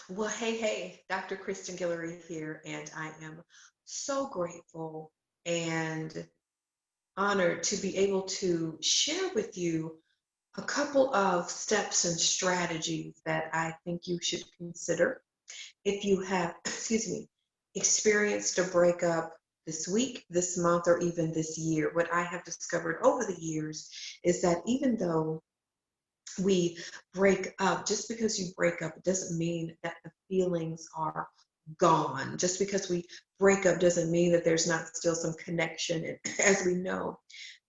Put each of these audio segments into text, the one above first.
Well, hey, Dr. Kristen Guillory here, and I am so grateful and honored to be able to share with you a couple of steps and strategies that I think you should consider if you have, excuse me, experienced a breakup this week, this month, or even this year. What I have discovered over the years is that even though we break up, just because you break up, it doesn't mean that the feelings are gone. Just because we break up doesn't mean that there's not still some connection. And as we know,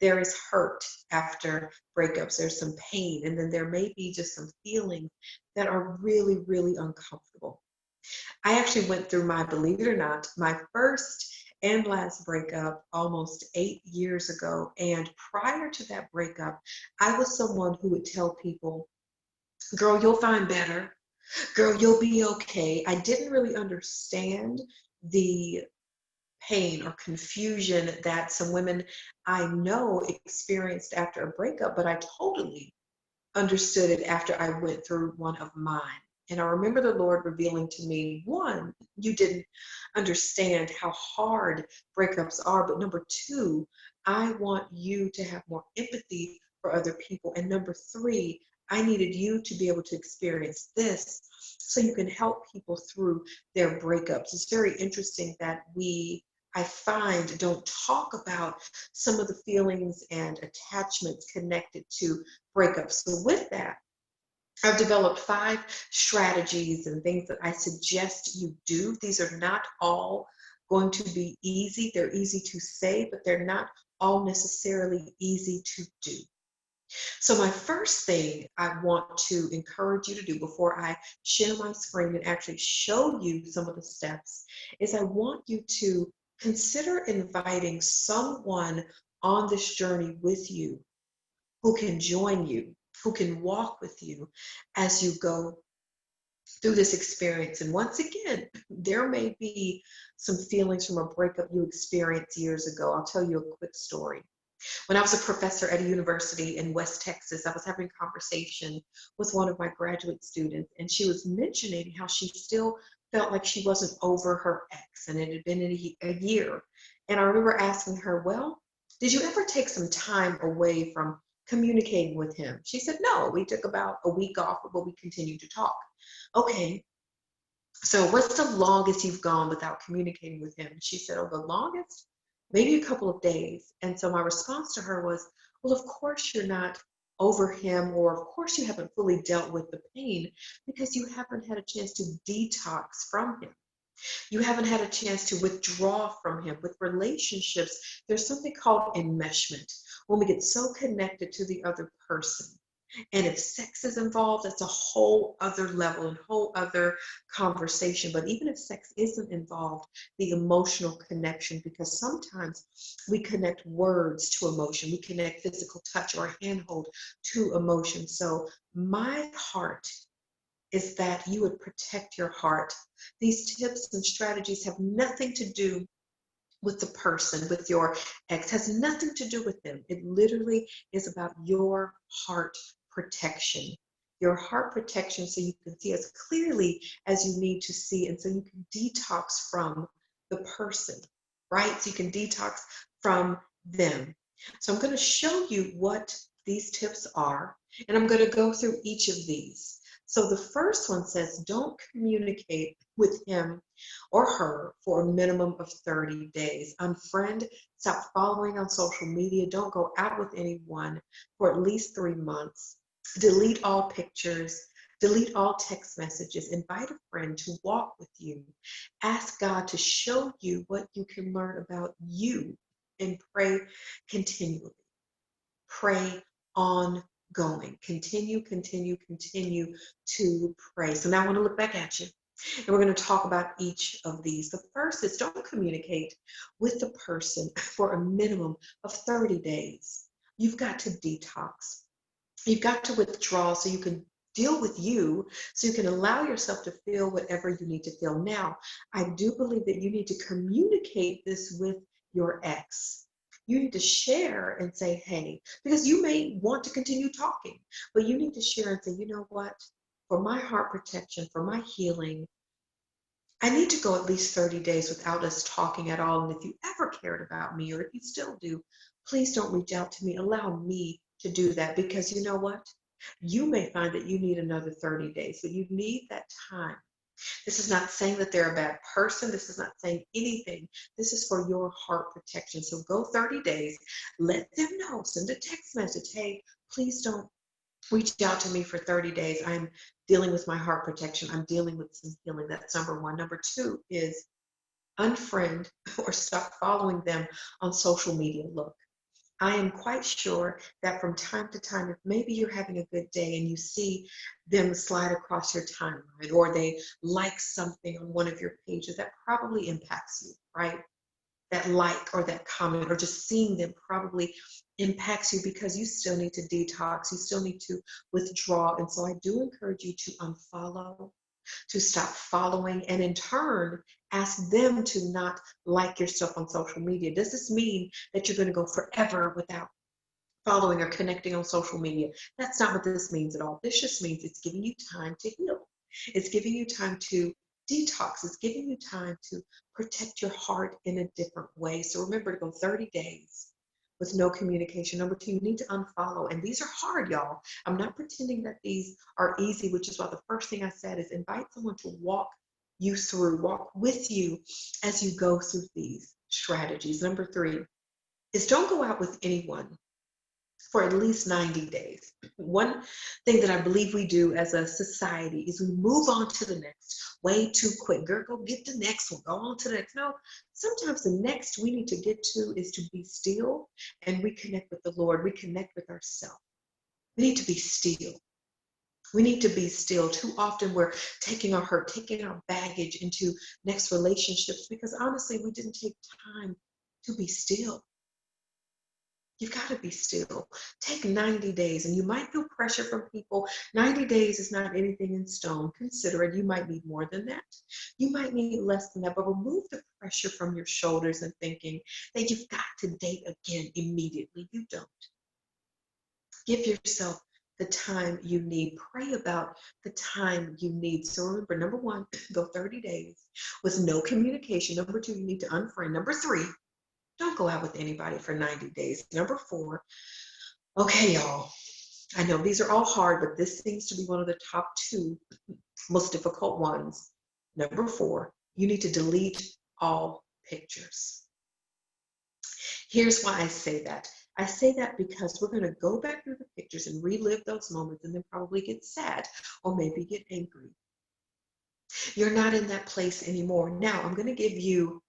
there is hurt after breakups, there's some pain, and then there may be just some feelings that are really, really uncomfortable. I actually went through my, believe it or not, my first and last breakup almost 8 years ago. And prior to that breakup, I was someone who would tell people, girl, you'll find better. Girl, you'll be okay. I didn't really understand the pain or confusion that some women I know experienced after a breakup, but I totally understood it after I went through one of mine. And I remember the Lord revealing to me, one, you didn't understand how hard breakups are, but number two, I want you to have more empathy for other people. And number three, I needed you to be able to experience this so you can help people through their breakups. It's very interesting that I find, don't talk about some of the feelings and attachments connected to breakups. So with that, I've developed 5 strategies and things that I suggest you do. These are not all going to be easy. They're easy to say, but they're not all necessarily easy to do. So my first thing I want to encourage you to do before I share my screen and actually show you some of the steps is I want you to consider inviting someone on this journey with you who can join you, who can walk with you as you go through this experience. And once again, there may be some feelings from a breakup you experienced years ago. I'll tell you a quick story. When I was a professor at a university in West Texas, I was having a conversation with one of my graduate students, and she was mentioning how she still felt like she wasn't over her ex, and it had been a year. And I remember asking her, well, did you ever take some time away from communicating with him? She said, no, we took about a week off, but we continued to talk. Okay, so what's the longest you've gone without communicating with him? She said, oh, the longest, maybe a couple of days. And so my response to her was, well, of course you're not over him, or of course you haven't fully dealt with the pain because you haven't had a chance to detox from him. You haven't had a chance to withdraw from him. With relationships, there's something called enmeshment. When we get so connected to the other person, and if sex is involved, that's a whole other level and whole other conversation. But even if sex isn't involved, the emotional connection, because sometimes we connect words to emotion, we connect physical touch or a handhold to emotion. So my heart is that you would protect your heart. These tips and strategies have nothing to do with the person, with your ex, has nothing to do with them. It literally is about your heart protection. Your heart protection so you can see as clearly as you need to see, and so you can detox from the person, right? So you can detox from them. So I'm going to show you what these tips are, and I'm going to go through each of these. So the first one says, don't communicate with him or her for a minimum of 30 days. Unfriend, stop following on social media. Don't go out with anyone for at least 3 months. Delete all pictures. Delete all text messages. Invite a friend to walk with you. Ask God to show you what you can learn about you, and pray continually. Pray ongoing. Continue to pray. So now I want to look back at you. And we're going to talk about each of these. The first is, don't communicate with the person for a minimum of 30 days. You've got to detox. You've got to withdraw so you can deal with you, so you can allow yourself to feel whatever you need to feel. Now, I do believe that you need to communicate this with your ex. You need to share and say, hey, because you may want to continue talking, but you need to share and say, you know what? for my heart protection, for my healing, I need to go at least 30 days without us talking at all. And if you ever cared about me, or if you still do, please don't reach out to me. Allow me to do that, because you know what? You may find that you need another 30 days, but you need that time. This is not saying that they're a bad person. This is not saying anything. This is for your heart protection. So go 30 days. Let them know. Send a text message. Hey, please don't reach out to me for 30 days. I'm dealing with my heart protection. I'm dealing with some healing. That's number one. Number two is unfriend or stop following them on social media. Look, I am quite sure that from time to time, if maybe you're having a good day and you see them slide across your timeline, or they like something on one of your pages, that probably impacts you, right? That like or that comment or just seeing them probably impacts you, because you still need to detox, you still need to withdraw. And so I do encourage you to unfollow, to stop following, and in turn ask them to not like your stuff on social media. Does this mean that you're going to go forever without following or connecting on social media? That's not what this means at all. This just means it's giving you time to heal. It's giving you time to detox. It's giving you time to protect your heart in a different way. So remember to go 30 days with no communication. Number two, you need to unfollow. And these are hard, y'all. I'm not pretending that these are easy, which is why the first thing I said is invite someone to walk you through, walk with you as you go through these strategies. Number three is don't go out with anyone for at least 90 days. One thing that I believe we do as a society is we move on to the next way too quick. Girl, go get the next one, go on to the next. No, sometimes the next we need to get to is to be still and reconnect with the Lord, reconnect with ourselves. We need to be still. We need to be still. Too often we're taking our hurt, taking our baggage into next relationships because honestly, we didn't take time to be still. You've got to be still. Take 90 days, and you might feel pressure from people. 90 days is not anything in stone. Consider it. You might need more than that. You might need less than that, but remove the pressure from your shoulders and thinking that you've got to date again immediately. You don't. Give yourself the time you need. Pray about the time you need. So remember, number one, go 30 days with no communication. Number two, you need to unfriend. Number three, don't go out with anybody for 90 days. Number four, okay, y'all, I know these are all hard, but this seems to be one of the top two most difficult ones. Number four, you need to delete all pictures. Here's why I say that. I say that because we're going to go back through the pictures and relive those moments and then probably get sad or maybe get angry. You're not in that place anymore. Now, I'm going to give you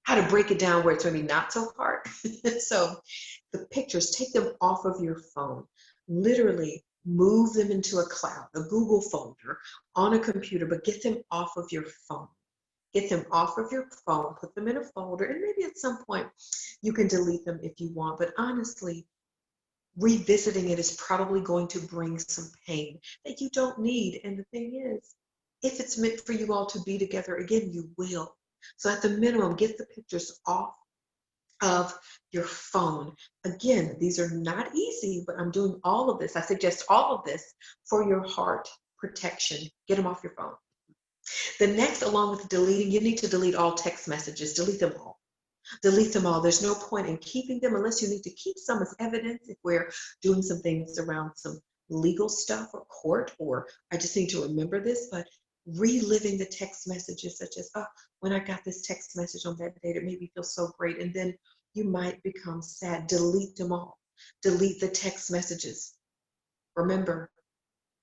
how to break it down where it's going to be not so hard. So the pictures, take them off of your phone. Literally move them into a cloud, a Google folder on a computer, but get them off of your phone. Get them off of your phone, put them in a folder, and maybe at some point you can delete them if you want. But honestly, revisiting it is probably going to bring some pain that you don't need. And the thing is, if it's meant for you all to be together again, you will. So at the minimum, get the pictures off of your phone. Again, these are not easy, but I'm doing all of this. I suggest all of this for your heart protection. Get them off your phone. The next, along with deleting, you need to delete all text messages. Delete them all. Delete them all. There's no point in keeping them unless you need to keep some as evidence if we're doing some things around some legal stuff or court, or I just need to remember this, but reliving the text messages such as, oh, when I got this text message on that date, it made me feel so great. And then you might become sad. Delete them all. Delete the text messages. Remember,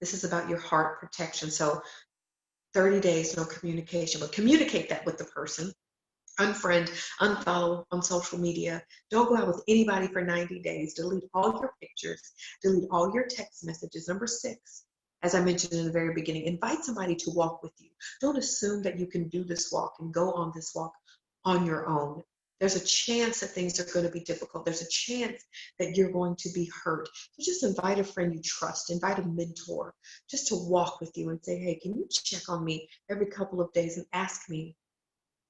this is about your heart protection. So 30 days, no communication, but communicate that with the person. Unfriend, unfollow on social media. Don't go out with anybody for 90 days. Delete all your pictures. Delete all your text messages. Number six, as I mentioned in the very beginning, invite somebody to walk with you. Don't assume that you can do this walk and go on this walk on your own. There's a chance that things are going to be difficult. There's a chance that you're going to be hurt. So just invite a friend you trust, invite a mentor just to walk with you and say, hey, can you check on me every couple of days and ask me,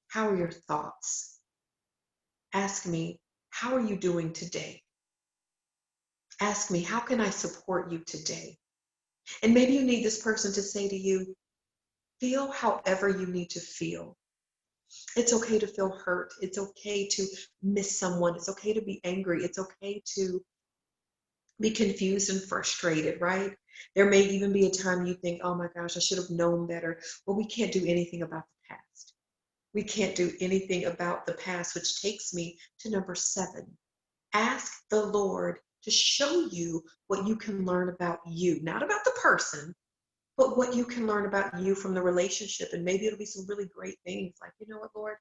how are your thoughts? Ask me, how are you doing today? Ask me, how can I support you today? And maybe you need this person to say to you, feel however you need to feel. It's okay to feel hurt. It's okay to miss someone. It's okay to be angry. It's okay to be confused and frustrated, right? There may even be a time you think, oh my gosh, I should have known better. Well, we can't do anything about the past. We can't do anything about the past, which takes me to number 7. Ask the Lord to show you what you can learn about you, not about the person, but what you can learn about you from the relationship. And maybe it'll be some really great things like, you know what, Lord,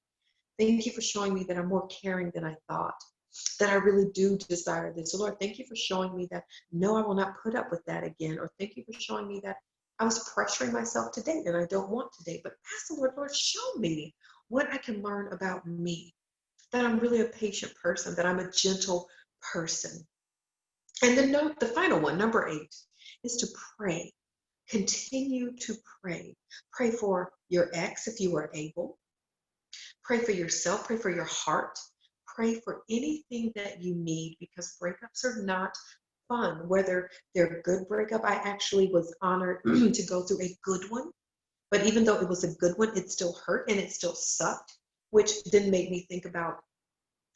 thank you for showing me that I'm more caring than I thought, that I really do desire this. So, Lord, thank you for showing me that, no, I will not put up with that again. Or thank you for showing me that I was pressuring myself to date and I don't want to date. But ask the Lord, Lord, show me what I can learn about me, that I'm really a patient person, that I'm a gentle person. And then the final one, number 8, is to pray. Continue to pray. Pray for your ex if you are able. Pray for yourself, pray for your heart, pray for anything that you need, because breakups are not fun. Whether they're a good breakup, I actually was honored to go through a good one, but even though it was a good one, it still hurt and it still sucked, which then made me think about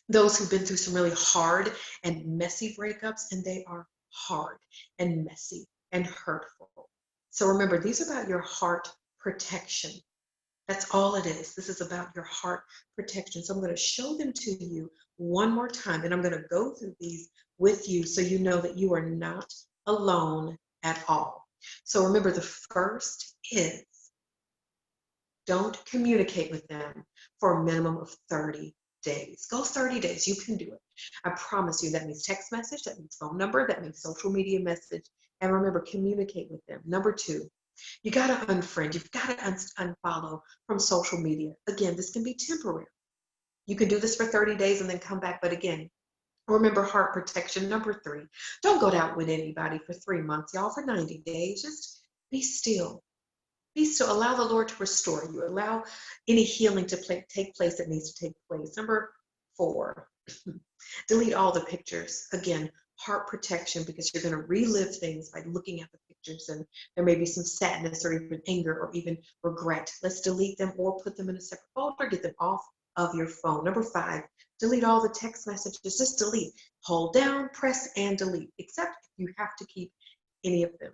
those who've been through some really hard and messy breakups, and they are hard and messy and hurtful. So remember, these are about your heart protection. That's all it is. This is about your heart protection. So I'm going to show them to you one more time, and I'm going to go through these with you so you know that you are not alone at all. So remember, the first is don't communicate with them for a minimum of 30 days. Go 30 days. You can do it. I promise you. That means text message, that means phone number, that means social media message. And remember, communicate with them. Number 2, you got to unfriend. You've got to unfollow from social media. Again, this can be temporary. You can do this for 30 days and then come back. But again, remember heart protection. Number 3, don't go out with anybody for 3 months, y'all, for 90 days. Just be still. Be still. Allow the Lord to restore you. Allow any healing to take place that needs to take place. Number 4, delete all the pictures. Again, heart protection, because you're going to relive things by looking at the pictures, and there may be some sadness or even anger or even regret. Let's delete them or put them in a separate folder, get them off of your phone. Number 5, delete all the text messages. Just delete. Hold down, press, and delete, except if you have to keep any of them.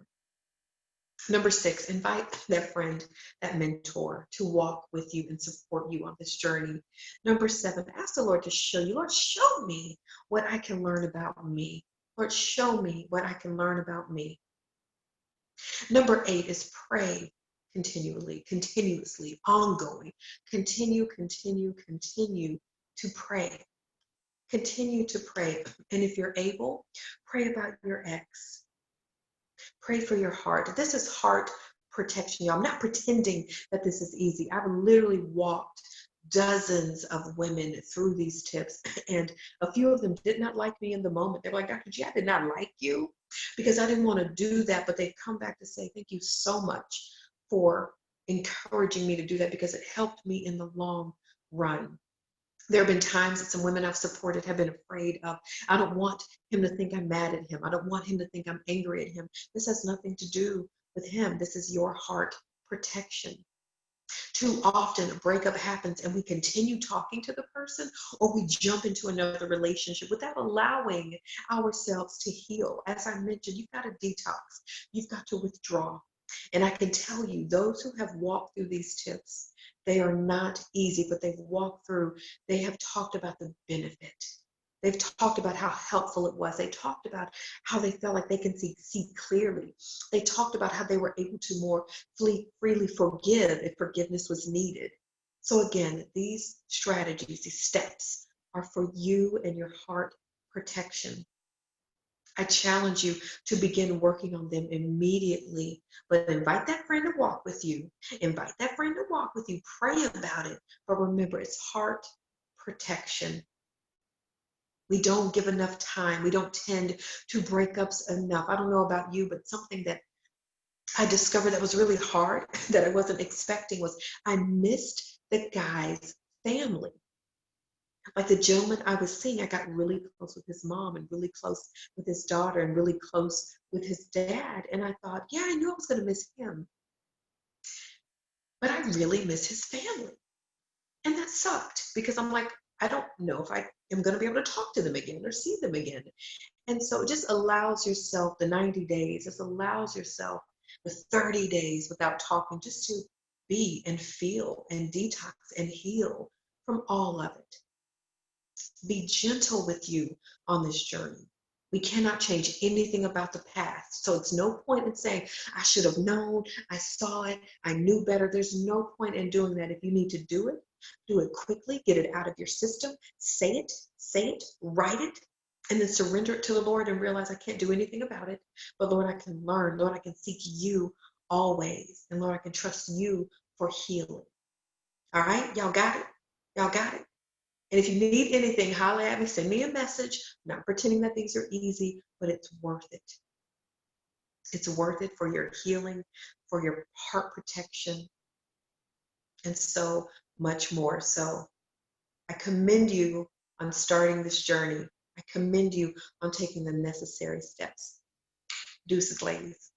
Number 6, invite that friend, that mentor to walk with you and support you on this journey. Number 7, ask the Lord to show you. Lord, show me what I can learn about me. Lord, show me what I can learn about me. Number 8 is pray continually, continuously, ongoing. Continue to pray. Continue to pray. And if you're able, pray about your ex. Pray for your heart. This is heart protection, y'all. I'm not pretending that this is easy. I've literally walked dozens of women through these tips, and a few of them did not like me in the moment. They were like, Dr. G, I did not like you because I didn't want to do that, but they've come back to say, thank you so much for encouraging me to do that, because it helped me in the long run. There have been times that some women I've supported have been afraid of, I don't want him to think I'm mad at him. I don't want him to think I'm angry at him. This has nothing to do with him. This is your heart protection. Too often a breakup happens and we continue talking to the person, or we jump into another relationship without allowing ourselves to heal. As I mentioned, you've got to detox. You've got to withdraw. And I can tell you, those who have walked through these tips, they are not easy, but they've walked through, they have talked about the benefit. They've talked about how helpful it was. They talked about how they felt like they can see clearly. They talked about how they were able to more freely forgive if forgiveness was needed. So again, these strategies, these steps are for you and your heart protection. I challenge you to begin working on them immediately, but invite that friend to walk with you. Invite that friend to walk with you. Pray about it. But remember, it's heart protection. We don't give enough time. We don't tend to breakups enough. I don't know about you, but something that I discovered that was really hard, that I wasn't expecting, was I missed the guy's family. Like the gentleman I was seeing, I got really close with his mom and really close with his daughter and really close with his dad. And I thought, yeah, I knew I was going to miss him, but I really miss his family. And that sucked because I'm like, I don't know if I am going to be able to talk to them again or see them again. And so it just allows yourself the 90 days, just allows yourself the 30 days without talking, just to be and feel and detox and heal from all of it. Be gentle with you on this journey. We cannot change anything about the past. So it's no point in saying, I should have known, I saw it, I knew better. There's no point in doing that. If you need to do it quickly, get it out of your system, say it, write it, and then surrender it to the Lord and realize I can't do anything about it. But Lord, I can learn. Lord, I can seek you always. And Lord, I can trust you for healing. All right? Y'all got it? Y'all got it? And if you need anything, holler at me, send me a message. I'm not pretending that things are easy, but it's worth it. It's worth it for your healing, for your heart protection, and so much more. So I commend you on starting this journey. I commend you on taking the necessary steps. Deuces, ladies.